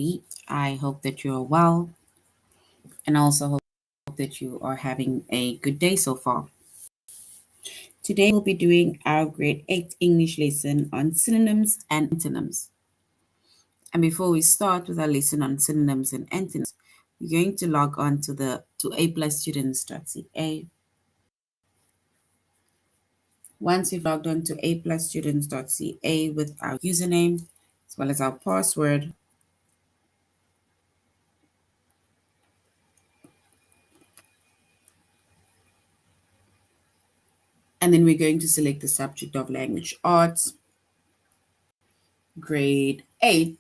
everybody. I hope that you're well, and also hope that you are having a good day so far. Today, we'll be doing our grade 8 English lesson on synonyms and antonyms. And before we start with our lesson on synonyms and antonyms, we're going to log on to aplusstudents.ca. Once we've logged on to aplusstudents.ca with our username as well as our password, and then we're going to select the subject of language arts, grade 8.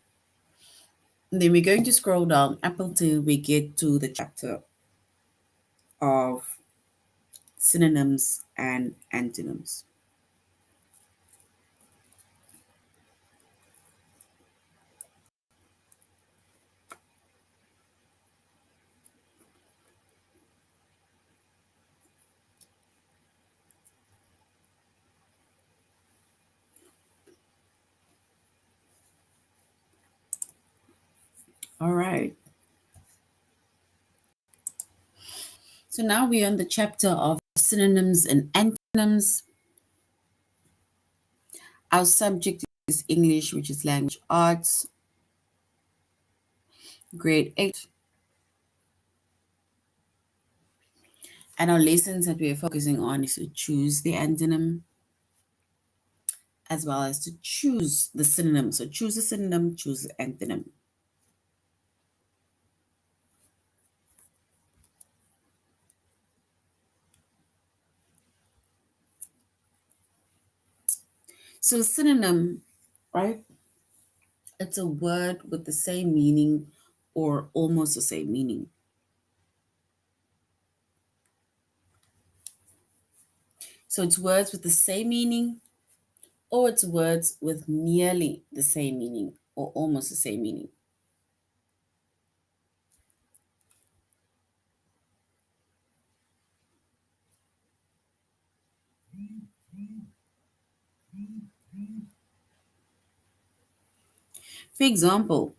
And then we're going to scroll down up until we get to the chapter of synonyms and antonyms. All right. So now we're on the chapter of synonyms and antonyms. Our subject is English, which is language arts, grade 8. And our lessons that we're focusing on is to choose the antonym as well as to choose the synonym. So choose the synonym, choose the antonym. So synonym, right? It's a word with the same meaning or almost the same meaning. So it's words with the same meaning or it's words with nearly the same meaning or almost the same meaning. For example,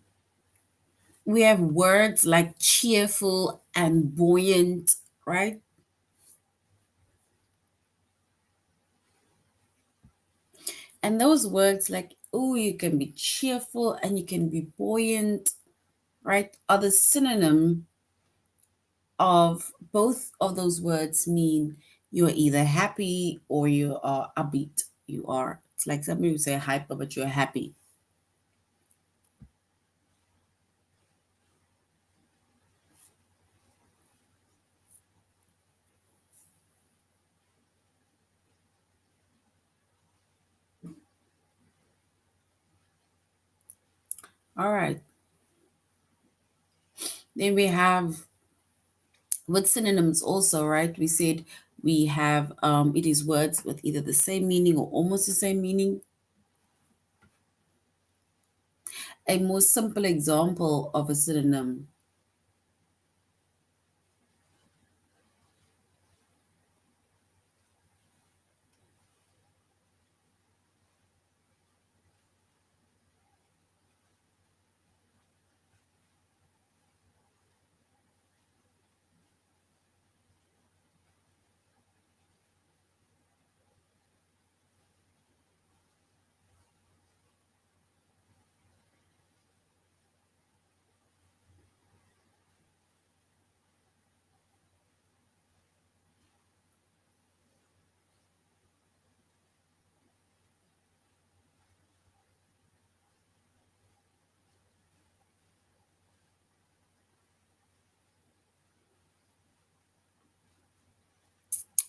we have words like cheerful and buoyant, right? And those words like, oh, you can be cheerful and you can be buoyant, right? Are the synonym of both of those words mean you're either happy or you are upbeat. You are, it's like somebody would say hyper, but you're happy. All right. Then we have with synonyms also, right? We said we have it is words with either the same meaning or almost the same meaning. A more simple example of a synonym.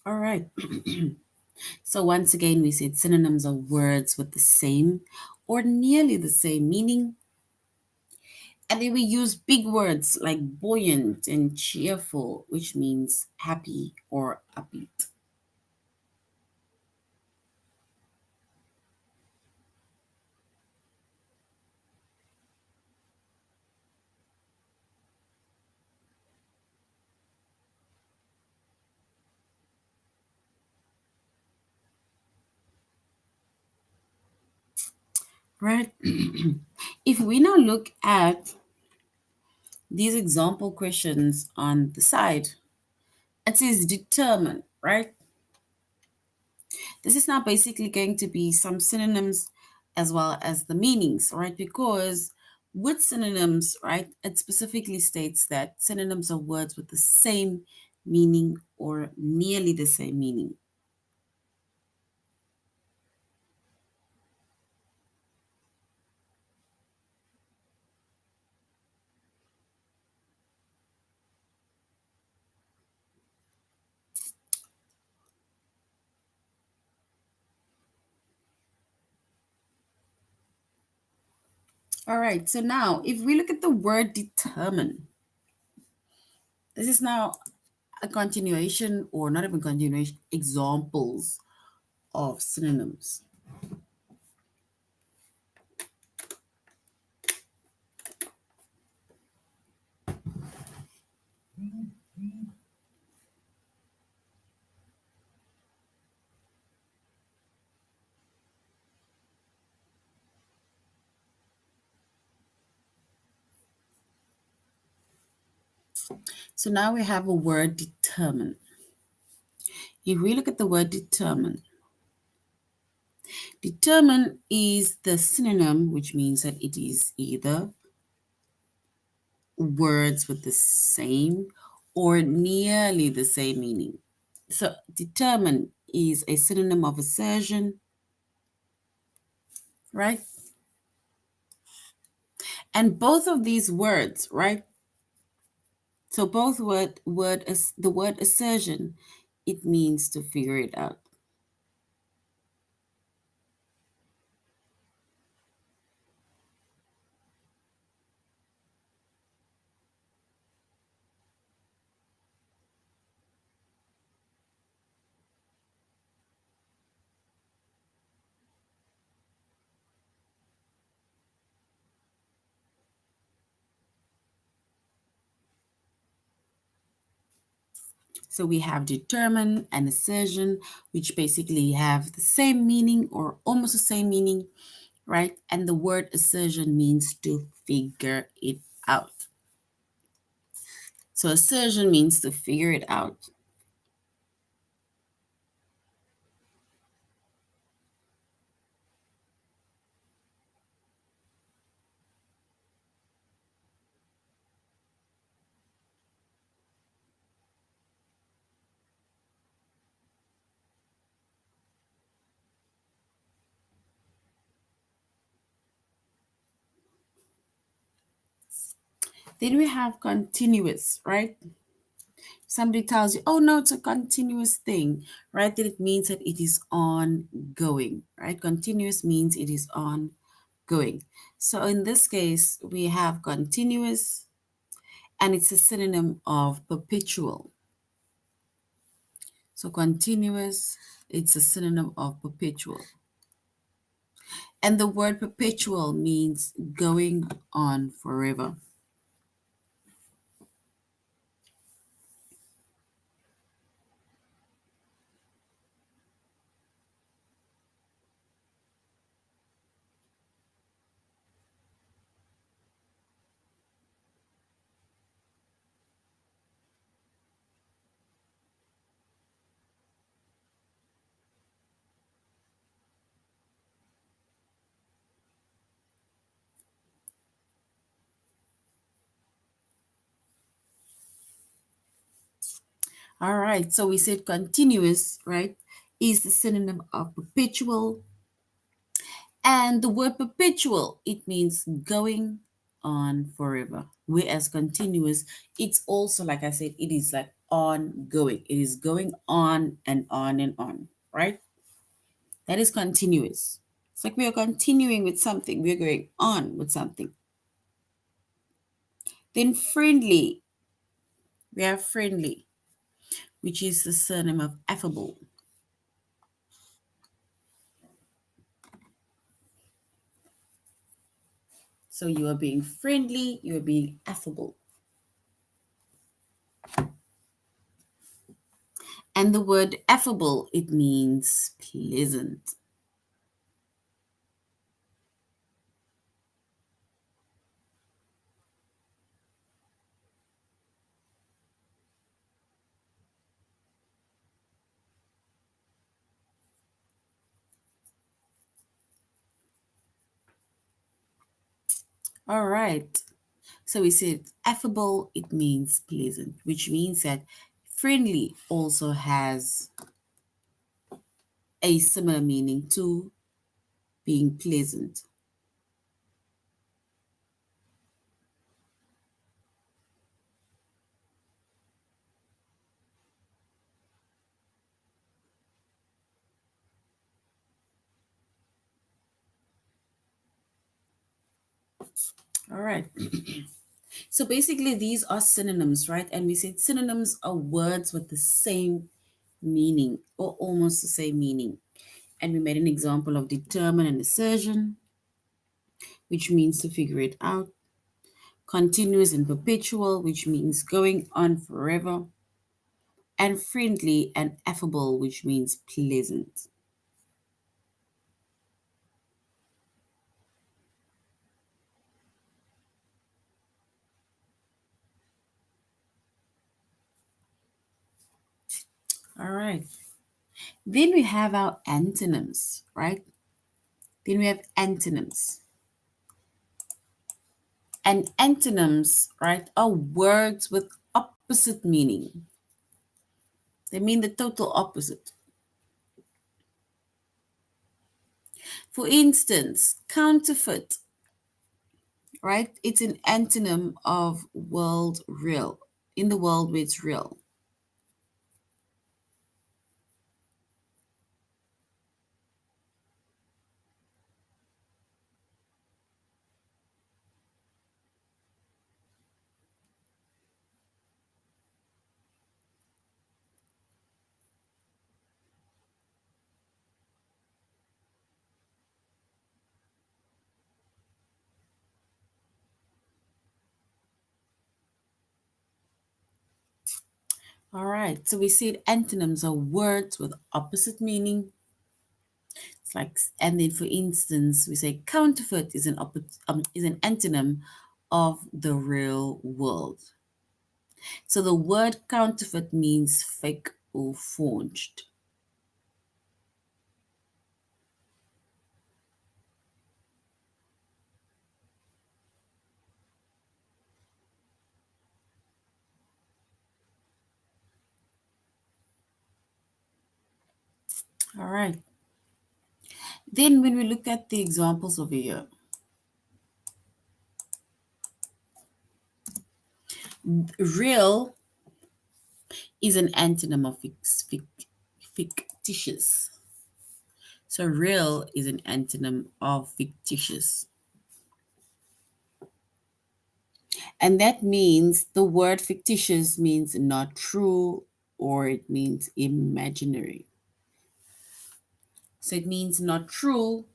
All right. So once again, we said synonyms are words with the same or nearly the same meaning. And then we use big words like buoyant and cheerful, which means happy or upbeat. Right? If we now look at these example questions on the side, it says determine, right? This is now basically going to be some synonyms as well as the meanings, right? Because with synonyms, right, it specifically states that synonyms are words with the same meaning or nearly the same meaning. All right, so now if we look at the word determine, this is now a continuation, or not even continuation, examples of synonyms. So now we have a word determine. If we look at the word determine, determine is the synonym, which means that it is either words with the same or nearly the same meaning. So determine is a synonym of assertion, right? And both of these words, right? So both the word assertion, it means to figure it out. So we have determine and assertion, which basically have the same meaning or almost the same meaning, right? And the word assertion means to figure it out. So assertion means to figure it out. Then we have continuous, right? Somebody tells you, oh no, it's a continuous thing, right? Then it means that it is ongoing, right? Continuous means it is ongoing. So in this case, we have continuous, and it's a synonym of perpetual. So continuous, it's a synonym of perpetual. And the word perpetual means going on forever. All right, so we said continuous, right, is the synonym of perpetual. And the word perpetual, it means going on forever. Whereas continuous, it's also, like I said, it is like ongoing. It is going on and on and on, right? That is continuous. It's like we are continuing with something, we're going on with something. Then friendly, we have friendly, which is the synonym of affable. So you are being friendly, you are being affable. And the word affable, it means pleasant. All right. So we said affable, it means pleasant, which means that friendly also has a similar meaning to being pleasant. All right. So basically, these are synonyms, right? And we said synonyms are words with the same meaning or almost the same meaning. And we made an example of determine and assertion, which means to figure it out. Continuous and perpetual, which means going on forever. And friendly and affable, which means pleasant. All right. Then we have our antonyms, right? Then we have antonyms. And antonyms, right, are words with opposite meaning. They mean the total opposite. For instance, counterfeit, right? It's an antonym of world real, in the world where it's real. All right, so we said antonyms are words with opposite meaning. It's like, and then for instance, we say counterfeit is is an antonym of the real world. So the word counterfeit means fake or forged. All right. Then when we look at the examples over here, real is an antonym of fictitious. So real is an antonym of fictitious. And that means the word fictitious means not true or it means imaginary. So it means not true,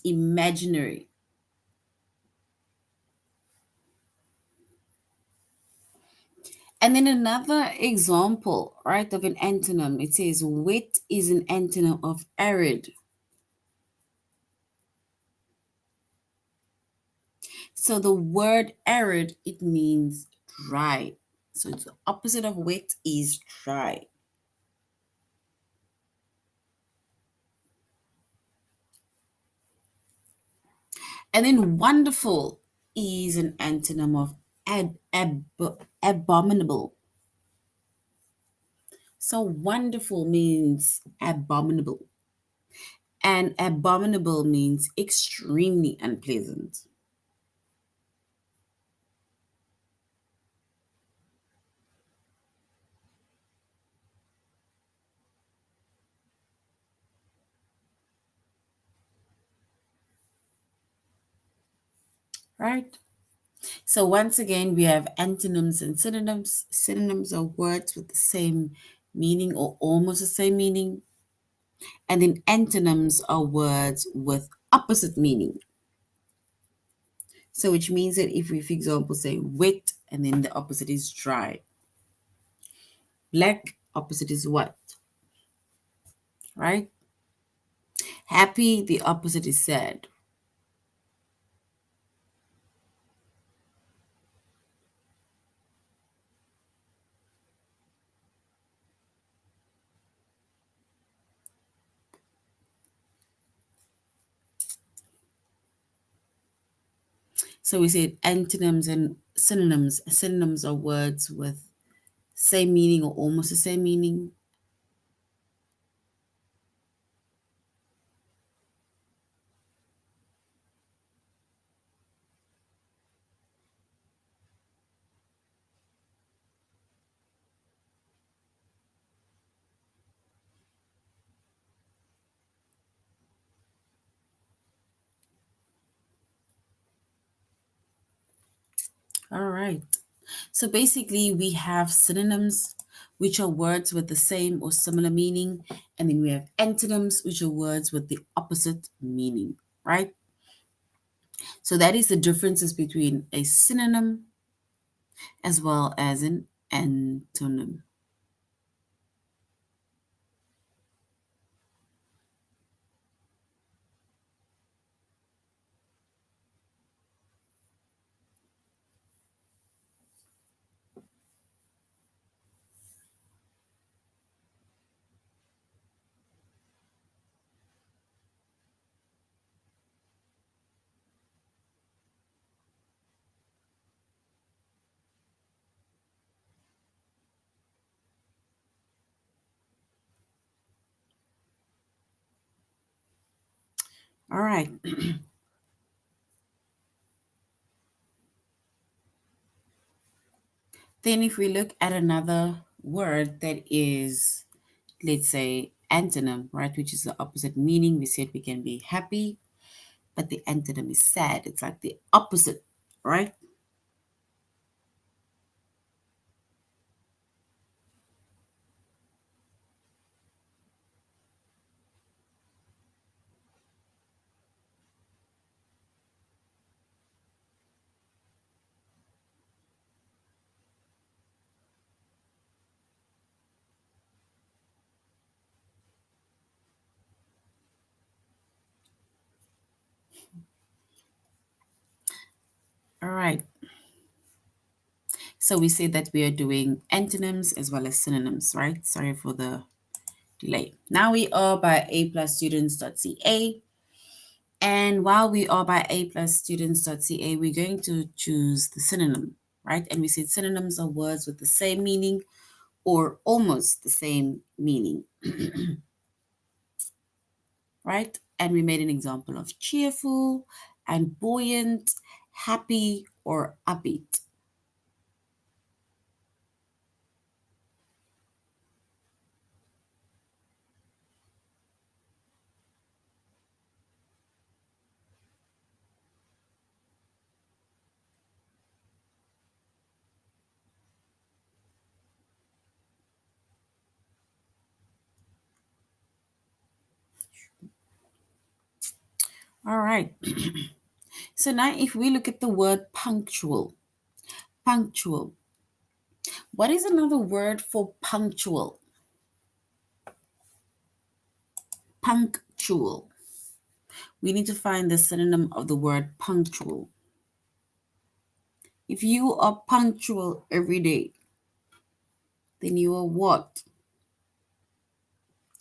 imaginary. And then another example, right, of an antonym, it says wet is an antonym of arid. So the word arid, it means dry. So it's the opposite of wet is dry. And then wonderful is an antonym of abominable. So wonderful means abominable. And abominable means extremely unpleasant. Right? So once again, we have antonyms and synonyms. Synonyms are words with the same meaning or almost the same meaning. And then antonyms are words with opposite meaning. So which means that if we, for example, say wet and then the opposite is dry. Black, opposite is white, right? Happy, the opposite is sad. So we said antonyms and synonyms. Synonyms are words with same meaning or almost the same meaning. All right. So basically, we have synonyms, which are words with the same or similar meaning, and then we have antonyms, which are words with the opposite meaning, right? So that is the differences between a synonym as well as an antonym. All right. Then if we look at another word that is, let's say, antonym, right, which is the opposite meaning, we said we can be happy, but the antonym is sad. It's like the opposite, right? All right. So we say that we are doing antonyms as well as synonyms, right? Sorry for the delay. Now we are by a+students.ca. And while we are by a+students.ca, we're going to choose the synonym, right? And we said synonyms are words with the same meaning or almost the same meaning, right? And we made an example of cheerful and buoyant, happy, or upbeat. All right. So now if we look at the word punctual, punctual. What is another word for punctual? Punctual. We need to find the synonym of the word punctual. If you are punctual every day, then you are what?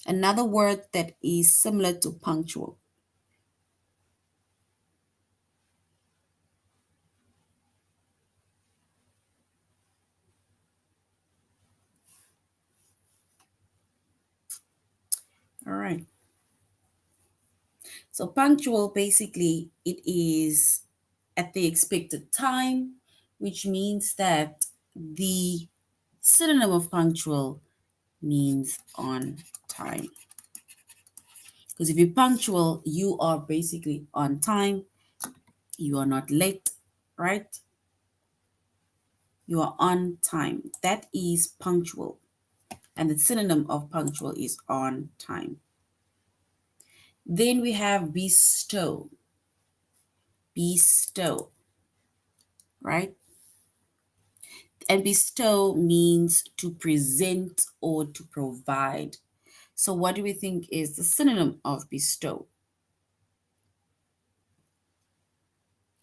Another word that is similar to punctual. All right. So punctual basically it is at the expected time, which means that the synonym of punctual means on time. Because if you're punctual, you are basically on time. You are not late, right? You are on time. That is punctual. And the synonym of punctual is on time. Then we have bestow. Bestow, right? And bestow means to present or to provide. So what do we think is the synonym of bestow?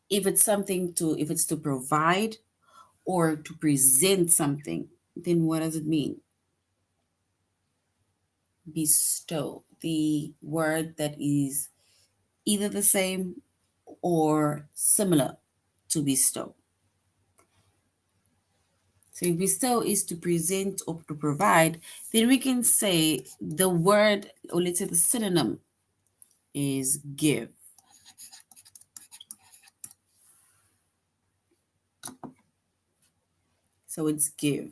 If it's to provide or to present something, then what does it mean? Bestow, the word that is either the same or similar to bestow. So if bestow is to present or to provide, then we can say the word, or let's say the synonym, is give. So it's give,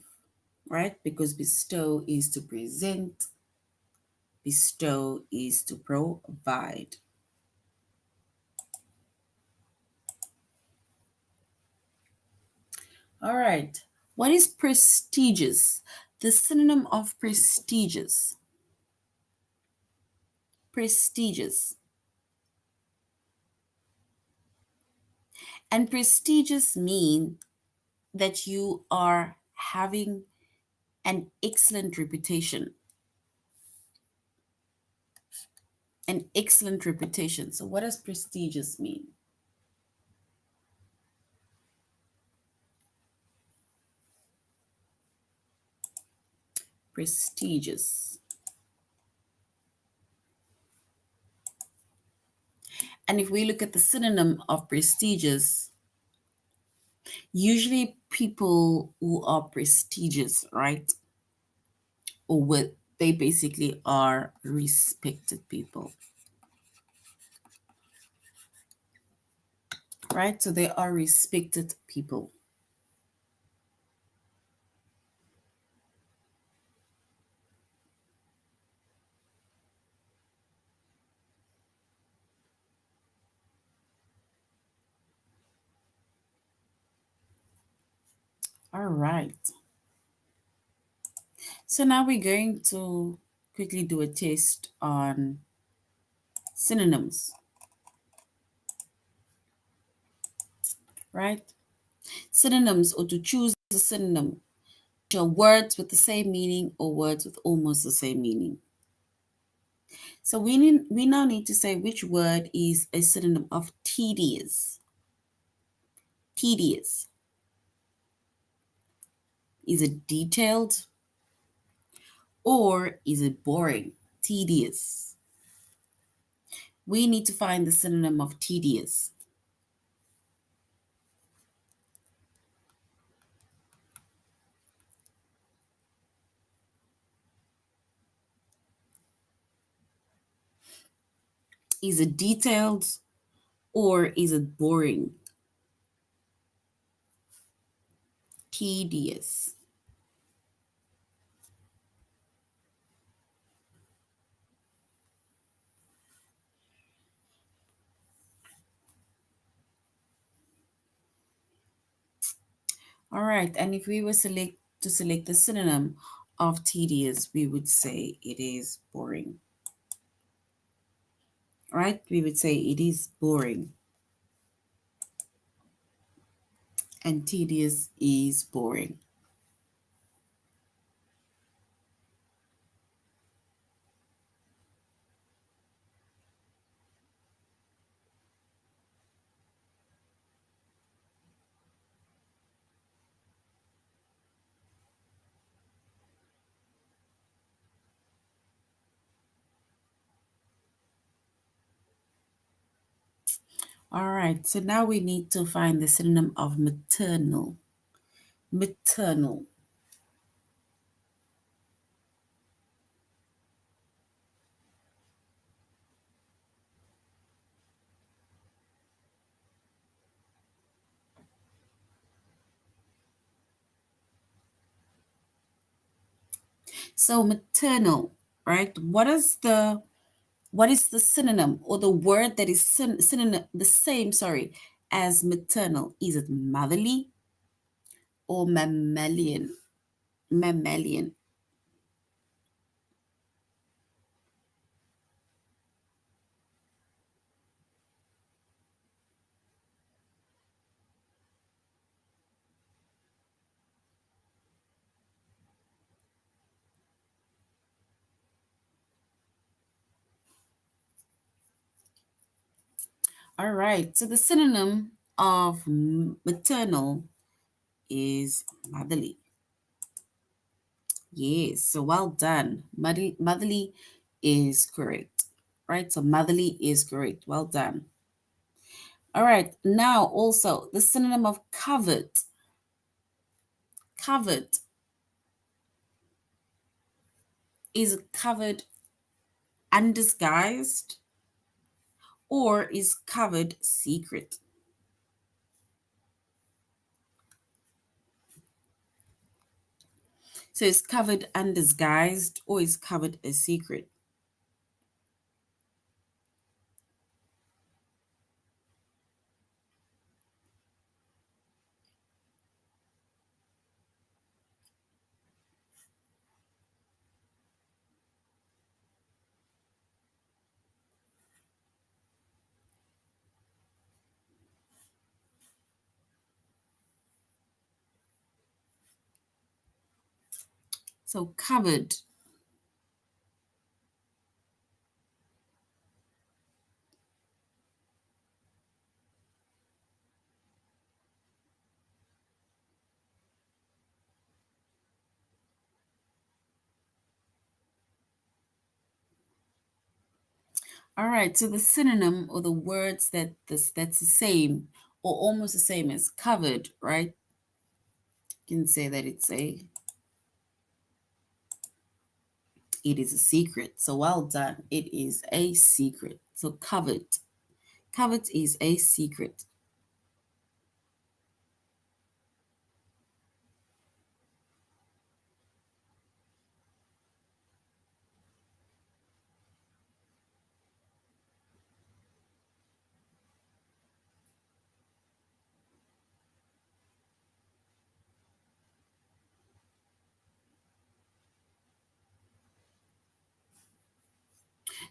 right? Because bestow is to present, bestow is to provide. All right. What is prestigious? The synonym of prestigious. Prestigious. And prestigious mean that you are having an excellent reputation. An excellent reputation. So what does prestigious mean? Prestigious. And if we look at the synonym of prestigious, usually people who are prestigious, right? Or what they basically are respected people, right? So they are respected people. All right. So now we're going to quickly do a test on synonyms, right? Synonyms, or to choose a synonym, which are words with the same meaning or words with almost the same meaning. So we now need to say which word is a synonym of tedious. Tedious. Is it detailed or is it boring? Tedious. We need to find the synonym of tedious. Is it detailed or is it boring? Tedious. All right, and if we were to select the synonym of tedious, we would say it is boring. All right, we would say it is boring. And tedious is boring. All right, so now we need to find the synonym of maternal. Maternal. So maternal, right? What is the synonym or the word that is synonym the same, sorry, as maternal? Is it motherly or mammalian? Mammalian. All right. So the synonym of maternal is motherly. Yes. So well done. Motherly is correct. Right. So motherly is correct. Well done. All right, now also the synonym of covered. Covered. Is it covered undisguised or is covered secret? So is covered undisguised or is covered a secret? So covered. All right, so the synonym or the words that's the same or almost the same as covered, right? You can say that it is a secret. So well done. It is a secret. So covered. Covered is a secret.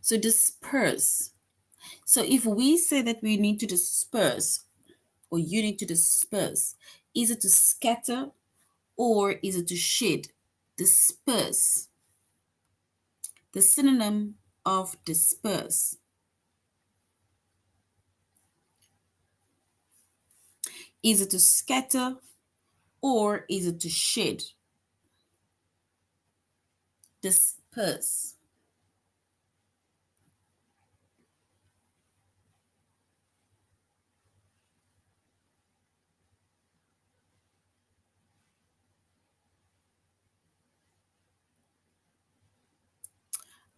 So disperse. So if we say that we need to disperse or you need to disperse, is it to scatter or is it to shed? Disperse. The synonym of disperse. Is it to scatter or is it to shed? Disperse.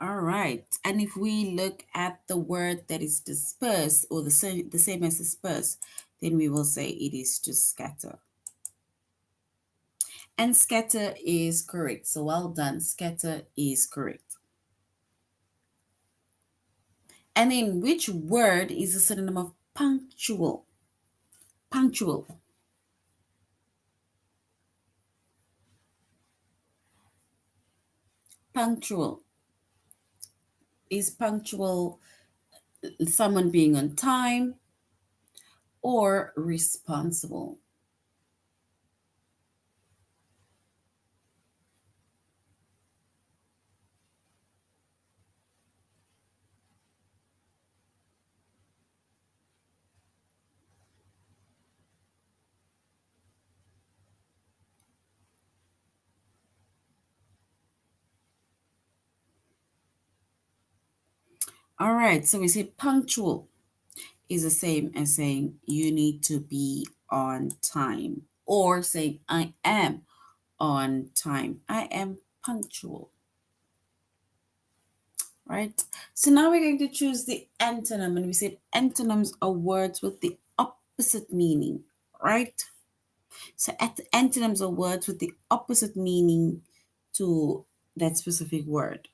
All right. And if we look at the word that is disperse or the same as disperse, then we will say it is to scatter. And scatter is correct. So well done. Scatter is correct. And then which word is a synonym of punctual? Punctual. Punctual. Is punctual someone being on time or responsible? All right, so we say punctual is the same as saying you need to be on time or saying I am on time. I am punctual, right? So now we're going to choose the antonym, and we said antonyms are words with the opposite meaning, right? So antonyms are words with the opposite meaning to that specific word.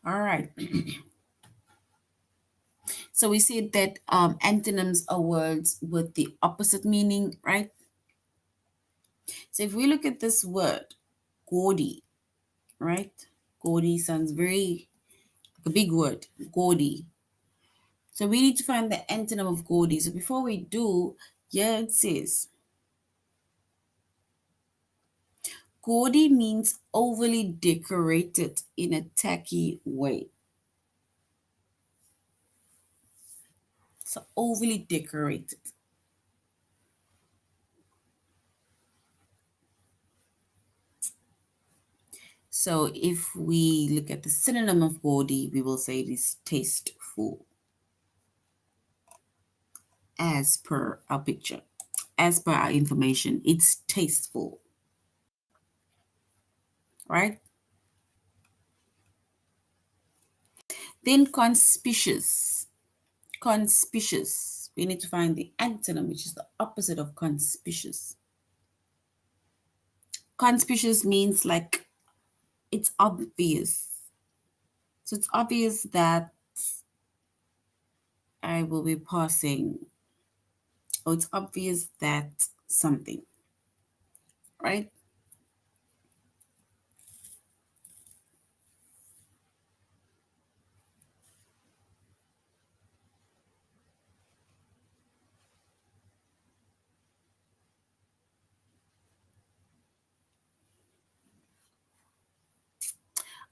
All right. So we see that antonyms are words with the opposite meaning, right? So if we look at this word, gaudy, right? Gaudy sounds very like a big word, gaudy. So we need to find the antonym of gaudy. So before we do, here it says Gaudy means overly decorated in a tacky way. So overly decorated. So if we look at the synonym of gaudy, we will say it is tasteful, as per our picture. As per our information, it's tasteful, right? Then conspicuous. Conspicuous. We need to find the antonym, which is the opposite of conspicuous. Conspicuous means like it's obvious. So it's obvious that I will be passing, or it's obvious that something, right?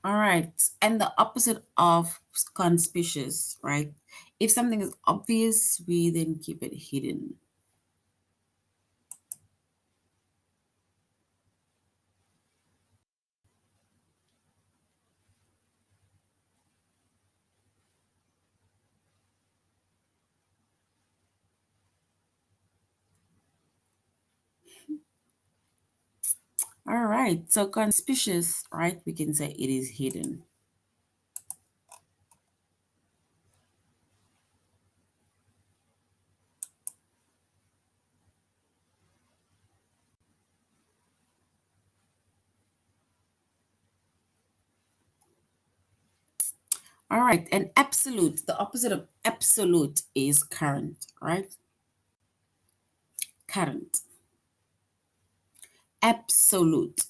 All right. And the opposite of conspicuous, right? If something is obvious, we then keep it hidden. All right. So conspicuous, right? We can say it is hidden. All right. And absolute, the opposite of absolute is current, right? Current. Absolute.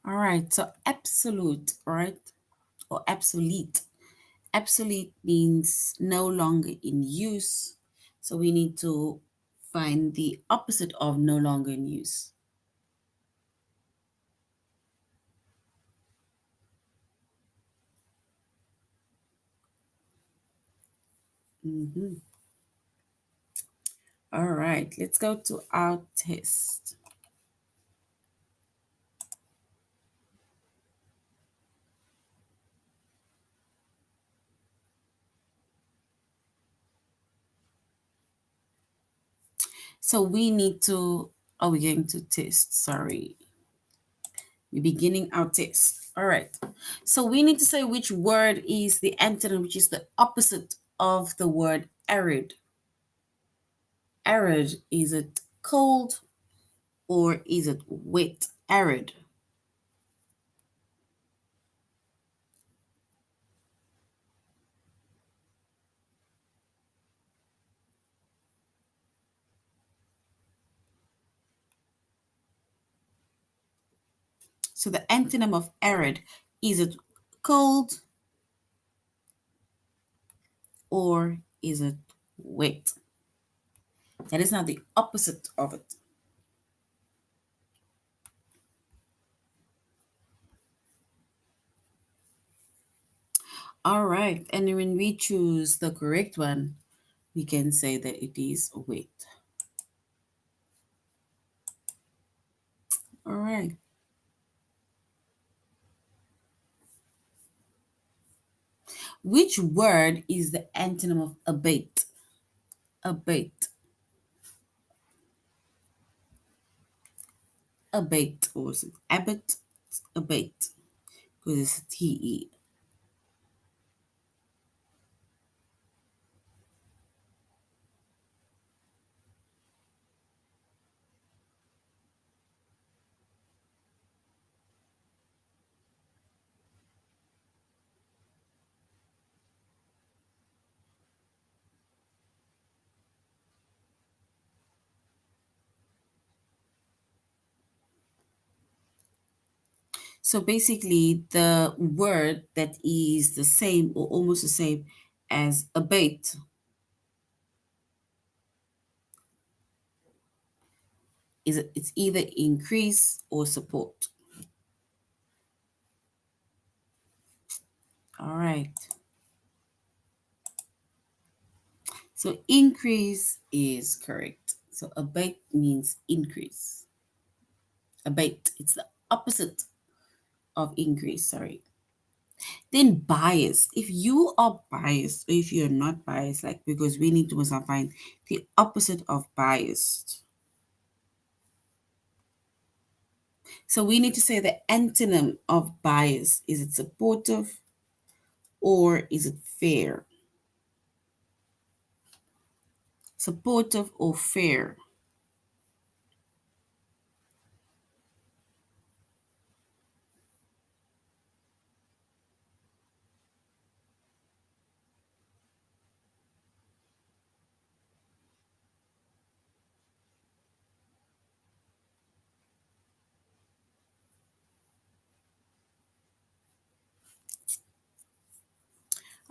All right. So absolute, right? Or obsolete. Obsolete means no longer in use. So we need to find the opposite of no longer in use. Mhm. All right, let's go to our test. So we need to, oh, we're going to test, sorry. We're beginning our test. All right. So we need to say which word is the antonym, which is the opposite of the word arid. Arid, is it cold or is it wet? Arid. So the antonym of arid, is it cold or is it wet? That is now the opposite of it. All right. And when we choose the correct one, we can say that it is wet. All right. Which word is the antonym of abate? Abate. Abate. Or is it abate? Abate. Because it's a T-E. So basically, the word that is the same or almost the same as abate, it's either increase or support. All right. So increase is correct. So abate means increase. Abate, it's the opposite of increase, sorry. Then bias. If you are biased or if you're not biased, like because we need to must find the opposite of biased. So we need to say the antonym of bias. Is it supportive or is it fair? Supportive or fair?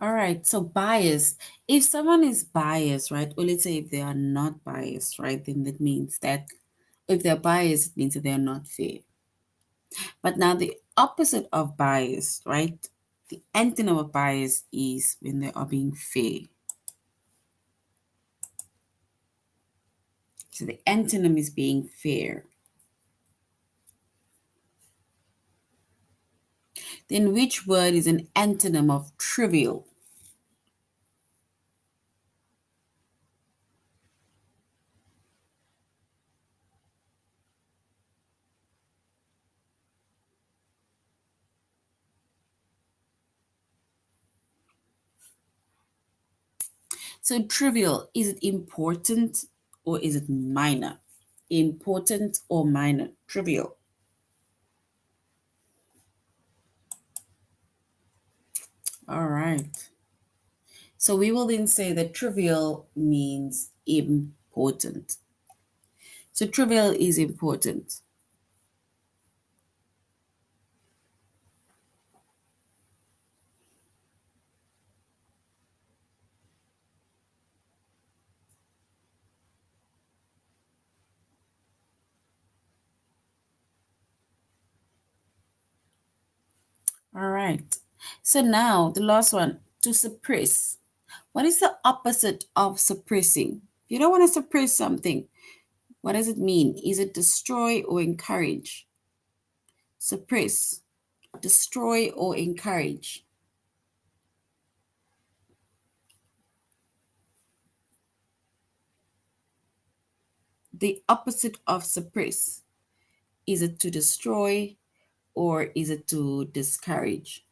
All right, so bias. If someone is biased, right, or let's say if they are not biased, right, then that means that if they're biased, it means that they're not fair. But now the opposite of bias, right? The antonym of bias is when they are being fair. So the antonym is being fair. Then which word is an antonym of trivial? So trivial, is it important or is it minor? Important or minor? Trivial. All right. So we will then say that trivial means important. So trivial is important. All right. So now the last one, to suppress. What is the opposite of suppressing? If you don't want to suppress something, what does it mean? Is it destroy or encourage? Suppress, destroy or encourage? The opposite of suppress. Is it to destroy or is it to discourage?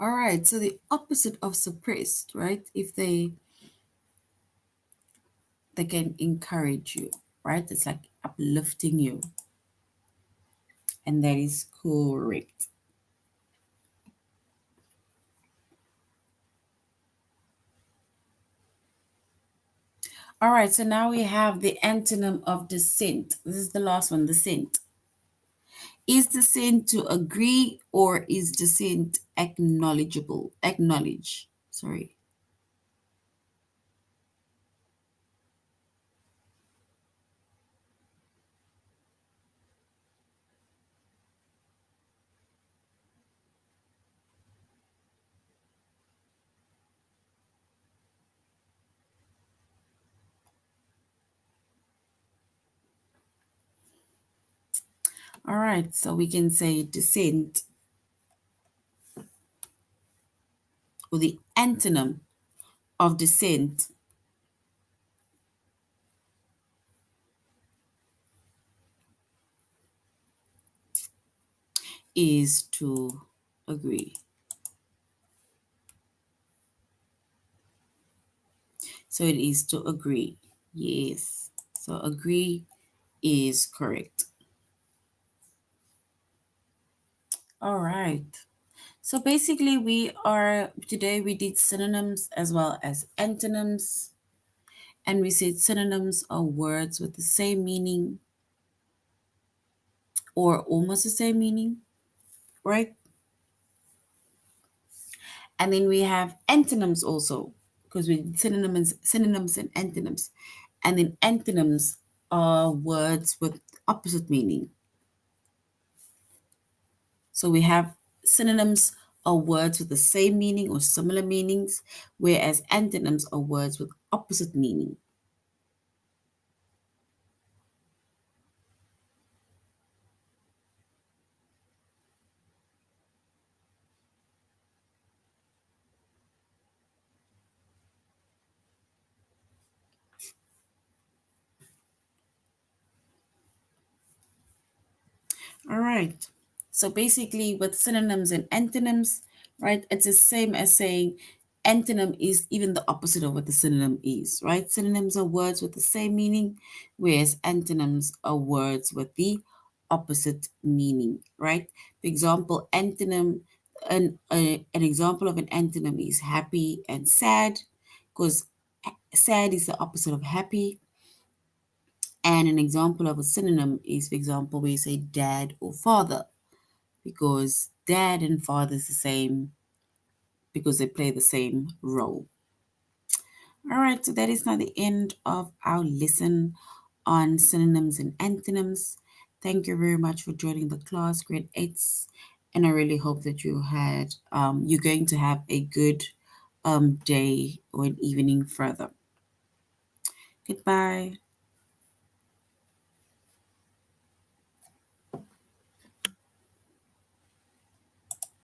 All right, so the opposite of suppressed, right? If they can encourage you, right? It's like uplifting you, and that is correct. All right, so now we have the antonym of dissent. This is the last one, dissent. Is dissent to agree or is dissent acknowledgeable? Acknowledge. Sorry. All right, so we can say dissent or the antonym of dissent is to agree. So it is to agree. Yes. So agree is correct. All right. So basically, today we did synonyms as well as antonyms. And we said synonyms are words with the same meaning or almost the same meaning, right? And then we have antonyms also, because we did synonyms and antonyms. And then antonyms are words with opposite meaning. So we have synonyms are words with the same meaning or similar meanings, whereas antonyms are words with opposite meaning. All right. So basically, with synonyms and antonyms, right, it's the same as saying antonym is even the opposite of what the synonym is, right? Synonyms are words with the same meaning, whereas antonyms are words with the opposite meaning, right? For example, an example of an antonym is happy and sad, because sad is the opposite of happy. And an example of a synonym is, for example, where you say dad or father, because dad and father is the same because they play the same role. All right, so that is now the end of our lesson on synonyms and antonyms. Thank you very much for joining the class, grade 8s, and I really hope that you're going to have a good day or an evening further. Goodbye.